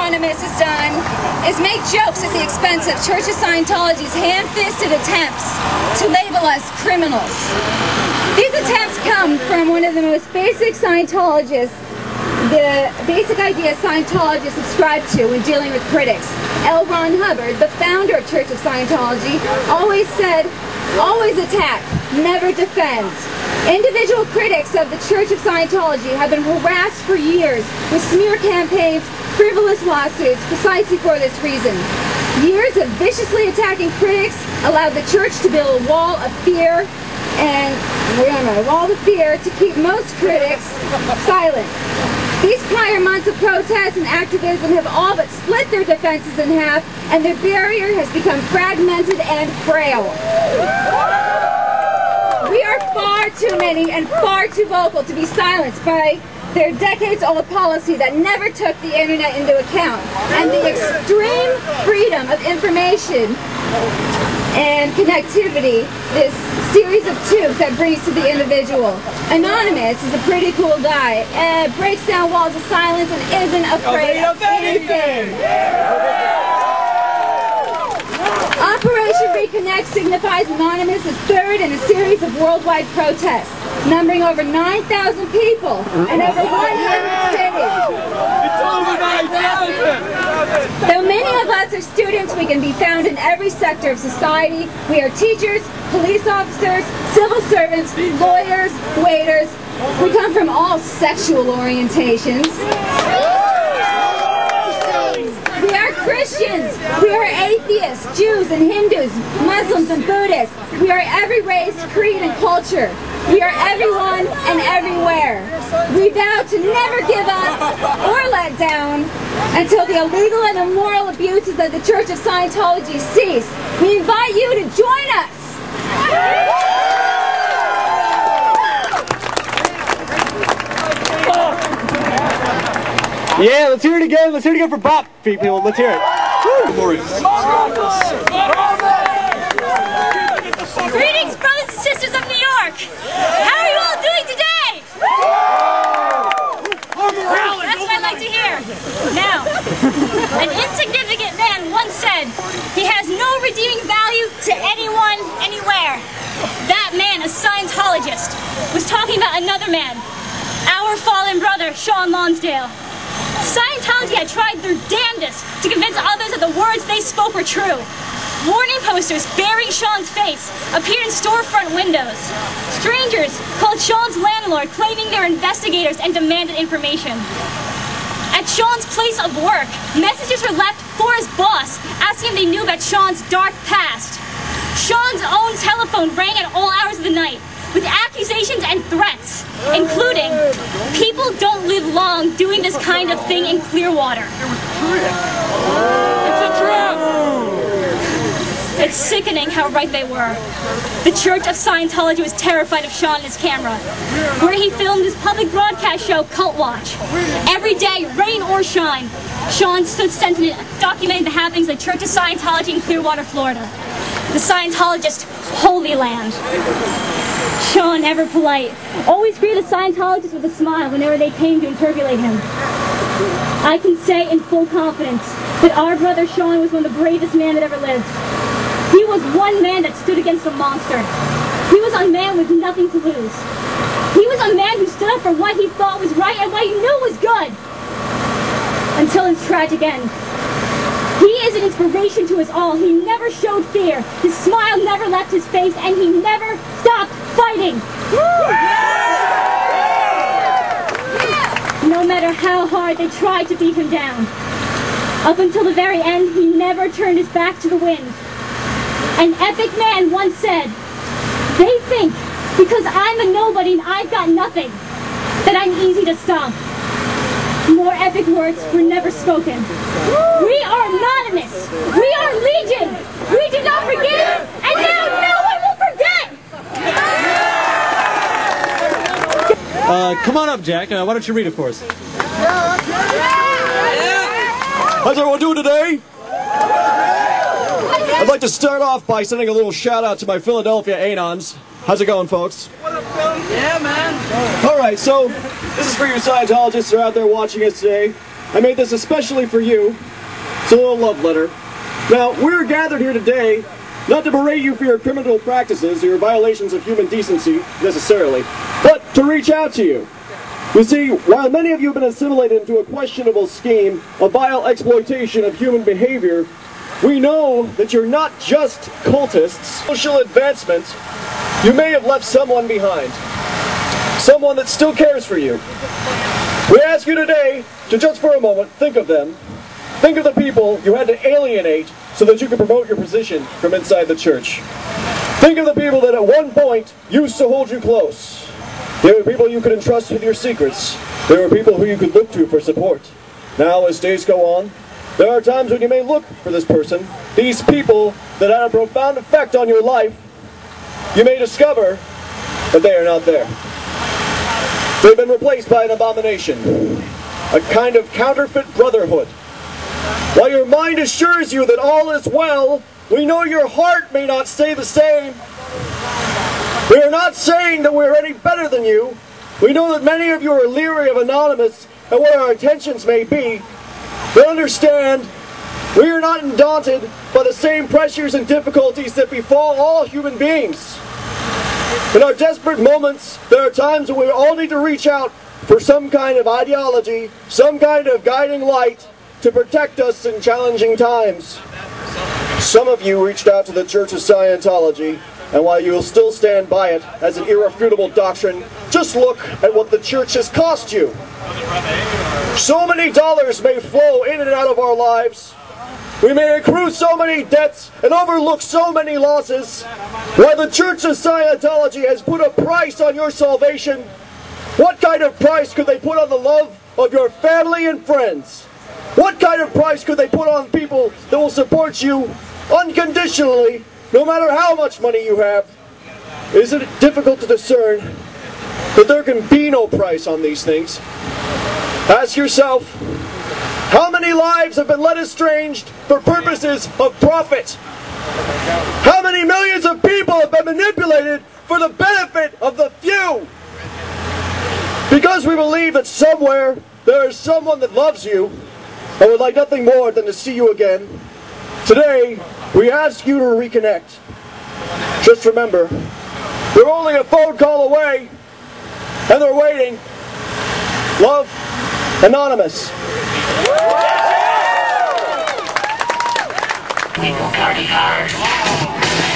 Anonymous has done is make jokes at the expense of Church of Scientology's ham-fisted attempts to label us criminals. These attempts come from one of the most basic Scientologists, the basic idea Scientologists subscribe to when dealing with critics. L. Ron Hubbard, the founder of Church of Scientology, always said, always attack, never defend. Individual critics of the Church of Scientology have been harassed for years with smear campaigns, frivolous lawsuits, precisely for this reason. Years of viciously attacking critics allowed the Church to build a wall of fear to keep most critics silent. These prior months of protests and activism have all but split their defenses in half, and their barrier has become fragmented and frail. We are far too many and far too vocal to be silenced by their decades-old policy that never took the internet into account, and the extreme freedom of information and connectivity, this series of tubes that brings to the individual. Anonymous is a pretty cool guy, breaks down walls of silence and isn't afraid of anything. Operation Reconnect signifies Anonymous' third in a series of worldwide protests, numbering over 9,000 people in over 100 cities. Though many of us are students, we can be found in every sector of society. We are teachers, police officers, civil servants, lawyers, waiters. We come from all sexual orientations. We are Christians, we are atheists, Jews and Hindus, Muslims and Buddhists. We are every race, creed, and culture. We are everyone and everywhere. We vow to never give up or let down until the illegal and immoral abuses of the Church of Scientology cease. We invite you to join us. Yeah, let's hear it again. Let's hear it again for Bob, people. Let's hear it. Greetings, brothers and sisters of New York. How are you all doing today? That's what I like to hear. Now, an insignificant man once said, he has no redeeming value to anyone, anywhere. That man, a Scientologist, was talking about another man, our fallen brother, Sean Lonsdale. Scientology had tried their damnedest to convince others that the words they spoke were true. Warning posters bearing Sean's face appeared in storefront windows. Strangers called Sean's landlord, claiming they were investigators, and demanded information. At Sean's place of work, messages were left for his boss, asking if they knew about Sean's dark past. Sean's own telephone rang at all hours of the night, with accusations and threats, including, people don't live long doing this kind of thing in Clearwater. It's a trap! It's sickening how right they were. The Church of Scientology was terrified of Sean and his camera, where he filmed his public broadcast show, Cult Watch. Every day, rain or shine, Sean stood sentinel, documenting the happenings of the Church of Scientology in Clearwater, Florida. The Scientologist Holy Land. Sean, ever polite, always greeted the Scientologists with a smile whenever they came to interrogate him. I can say in full confidence that our brother Sean was one of the bravest men that ever lived. He was one man that stood against a monster. He was a man with nothing to lose. He was a man who stood up for what he thought was right and what he knew was good. Until his tragic end. He is an inspiration to us all. He never showed fear. His smile never left his face, and he never stopped fighting. No matter how hard they tried to beat him down. Up until the very end, he never turned his back to the wind. An epic man once said, they think because I'm a nobody and I've got nothing, that I'm easy to stop. More epic words were never spoken. We are Anonymous. We are Legion. We do not forgive, and now no one will forget. Come on up, Jack. Why don't you read it for us? How's everyone doing today? I'd like to start off by sending a little shout out to my Philadelphia Anons. How's it going, folks? What up, Phil? Yeah, man. All right, so this is for you Scientologists who are out there watching us today. I made this especially for you. It's a little love letter. Now, we're gathered here today not to berate you for your criminal practices or your violations of human decency, necessarily, but to reach out to you. You see, while many of you have been assimilated into a questionable scheme of vile exploitation of human behavior, we know that you're not just cultists. Social advancement, you may have left someone behind. Someone that still cares for you. We ask you today to just for a moment think of them. Think of the people you had to alienate so that you could promote your position from inside the church. Think of the people that at one point used to hold you close. They were people you could entrust with your secrets. They were people who you could look to for support. Now, as days go on, there are times when you may look for this person, these people that had a profound effect on your life. You may discover that they are not there. They've been replaced by an abomination, a kind of counterfeit brotherhood. While your mind assures you that all is well, we know your heart may not stay the same. We are not saying that we're any better than you. We know that many of you are leery of Anonymous and what our intentions may be. But understand, we are not daunted by the same pressures and difficulties that befall all human beings. In our desperate moments, there are times when we all need to reach out for some kind of ideology, some kind of guiding light to protect us in challenging times. Some of you reached out to the Church of Scientology, and while you will still stand by it as an irrefutable doctrine, just look at what the church has cost you. So many dollars may flow in and out of our lives. We may accrue so many debts and overlook so many losses. While the Church of Scientology has put a price on your salvation, what kind of price could they put on the love of your family and friends? What kind of price could they put on people that will support you unconditionally, no matter how much money you have? Isn't it difficult to discern that there can be no price on these things? Ask yourself, how many lives have been led estranged for purposes of profit? How many millions of people have been manipulated for the benefit of the few? Because we believe that somewhere there is someone that loves you and would like nothing more than to see you again, today we ask you to reconnect. Just remember, they're only a phone call away, and they're waiting. Love, Anonymous. People party hard.